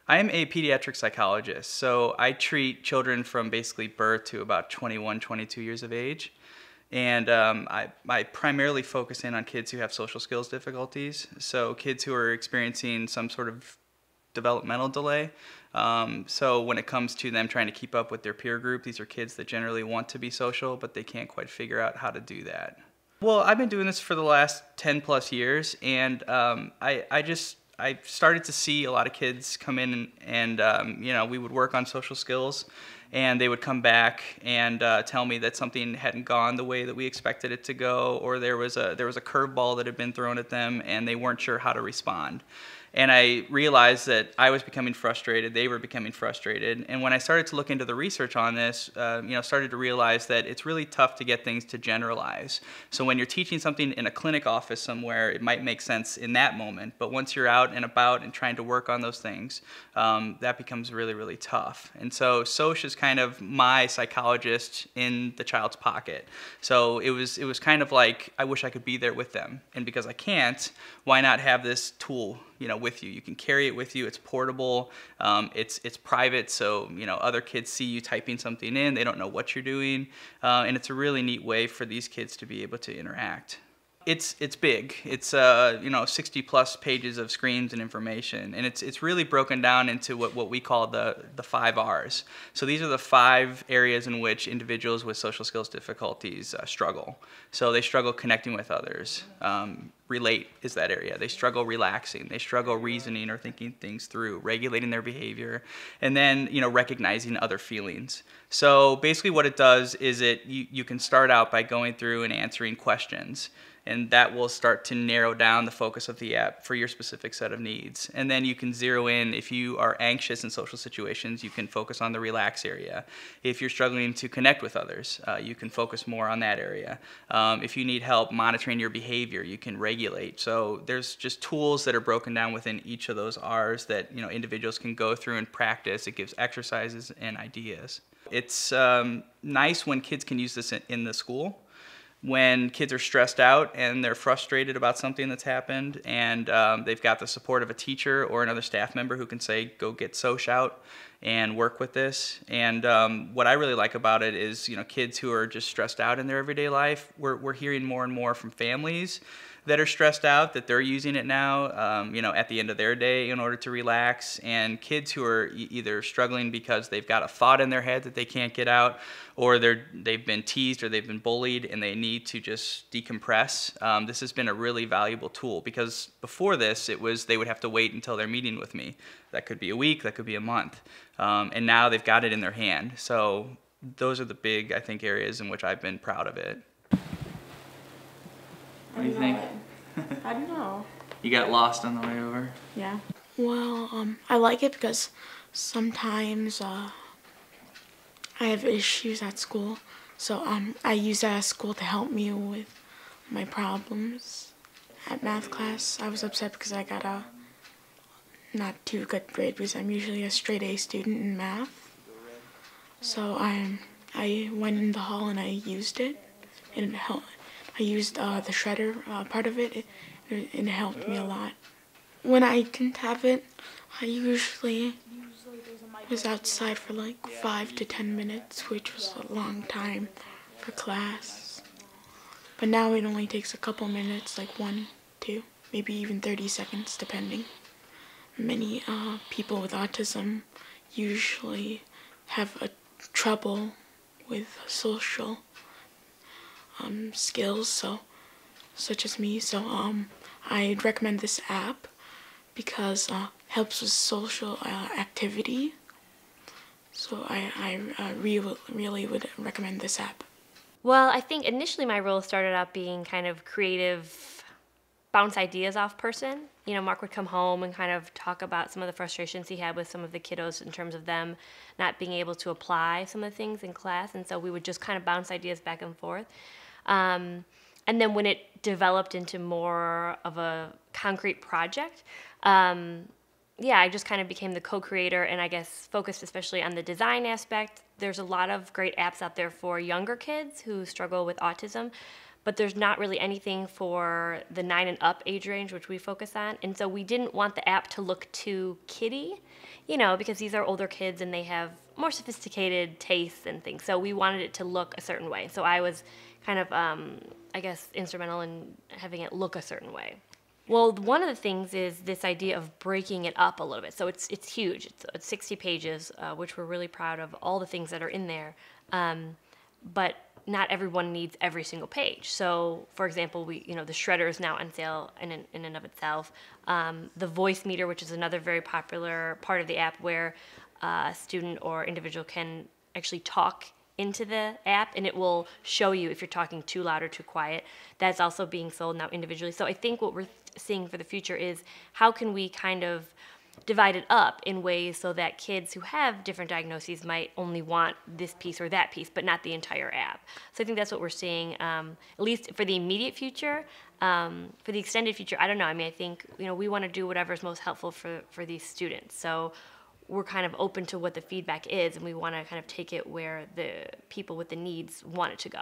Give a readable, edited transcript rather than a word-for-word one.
I'm a pediatric psychologist, so I treat children from basically birth to about 21, 22 years of age. And I primarily focus in on kids who have social skills difficulties, so kids who are experiencing some sort of developmental delay. So when it comes to them trying to keep up with their peer group, these are kids that generally want to be social, but they can't quite figure out how to do that. Well, I've been doing this for the last 10 plus years, and I started to see a lot of kids come in and we would work on social skills, and they would come back and tell me that something hadn't gone the way that we expected it to go, or there was a curveball that had been thrown at them and they weren't sure how to respond. And I realized that I was becoming frustrated, they were becoming frustrated. And when I started to look into the research on this, started to realize that it's really tough to get things to generalize. So when you're teaching something in a clinic office somewhere, it might make sense in that moment. But once you're out and about and trying to work on those things, that becomes really, really tough. And so Sosh is kind of my psychologist in the child's pocket. So it was kind of like, I wish I could be there with them. And because I can't, why not have this tool with you? You can carry it with you. It's portable. It's private, so other kids see you typing something in. They don't know what you're doing, and it's a really neat way for these kids to be able to interact. It's big. It's 60 plus pages of screens and information, and it's really broken down into what we call the 5 R's. So these are the 5 areas in which individuals with social skills difficulties struggle. So they struggle connecting with others. Relate is that area. They struggle relaxing. They struggle reasoning or thinking things through, regulating their behavior, and then recognizing other feelings. So basically what it does is you can start out by going through and answering questions, and that will start to narrow down the focus of the app for your specific set of needs. And then you can zero in. If you are anxious in social situations, you can focus on the relax area. If you're struggling to connect with others, you can focus more on that area. If you need help monitoring your behavior, you can regulate. So there's just tools that are broken down within each of those R's that individuals can go through and practice. It gives exercises and ideas. It's nice when kids can use this in the school. When kids are stressed out and they're frustrated about something that's happened, and they've got the support of a teacher or another staff member who can say, go get Sosh out and work with this. And what I really like about it is, kids who are just stressed out in their everyday life, we're hearing more and more from families that are stressed out that they're using it now, at the end of their day in order to relax, and kids who are either struggling because they've got a thought in their head that they can't get out, or they've been teased or they've been bullied and they need to just decompress. This has been a really valuable tool, because before this, they would have to wait until their meeting with me. That could be a week, that could be a month, and now they've got it in their hand. So those are the big, I think, areas in which I've been proud of it. What do you think? I don't know. You got lost on the way over? Yeah. Well, I like it because sometimes I have issues at school, so I use that at school to help me with my problems. At math class, I was upset because I got a not too good grade because I'm usually a straight A student in math. So I went in the hall and I used it, and it helped. I used the shredder part of it, and it helped me a lot. When I didn't have it, I usually was outside for like 5 to 10 minutes, which was a long time for class. But now it only takes a couple minutes, like 1, 2, maybe even 30 seconds, depending. Many people with autism usually have trouble with social skills, such as me. So I'd recommend this app because helps with social activity. So I really would recommend this app. Well, I think initially my role started out being kind of creative, bounce ideas off person. Mark would come home and kind of talk about some of the frustrations he had with some of the kiddos in terms of them not being able to apply some of the things in class, and so we would just kind of bounce ideas back and forth. And then when it developed into more of a concrete project, I just kind of became the co-creator, and I guess focused especially on the design aspect. There's a lot of great apps out there for younger kids who struggle with autism, but there's not really anything for the 9 and up age range, which we focus on. And so we didn't want the app to look too kiddie, because these are older kids and they have more sophisticated tastes and things. So we wanted it to look a certain way. So I was kind of, I guess, instrumental in having it look a certain way. Well, one of the things is this idea of breaking it up a little bit. So it's huge. It's 60 pages, which we're really proud of all the things that are in there. But not everyone needs every single page. So, for example, the shredder is now on sale in and of itself. The voice meter, which is another very popular part of the app, where a student or individual can actually talk into the app, and it will show you if you're talking too loud or too quiet. That's also being sold now individually. So I think what we're seeing for the future is how can we kind of divide it up in ways so that kids who have different diagnoses might only want this piece or that piece, but not the entire app. So I think that's what we're seeing, at least for the immediate future. For the extended future, I don't know. I mean, I think we want to do whatever is most helpful for these students. So we're kind of open to what the feedback is, and we want to kind of take it where the people with the needs want it to go.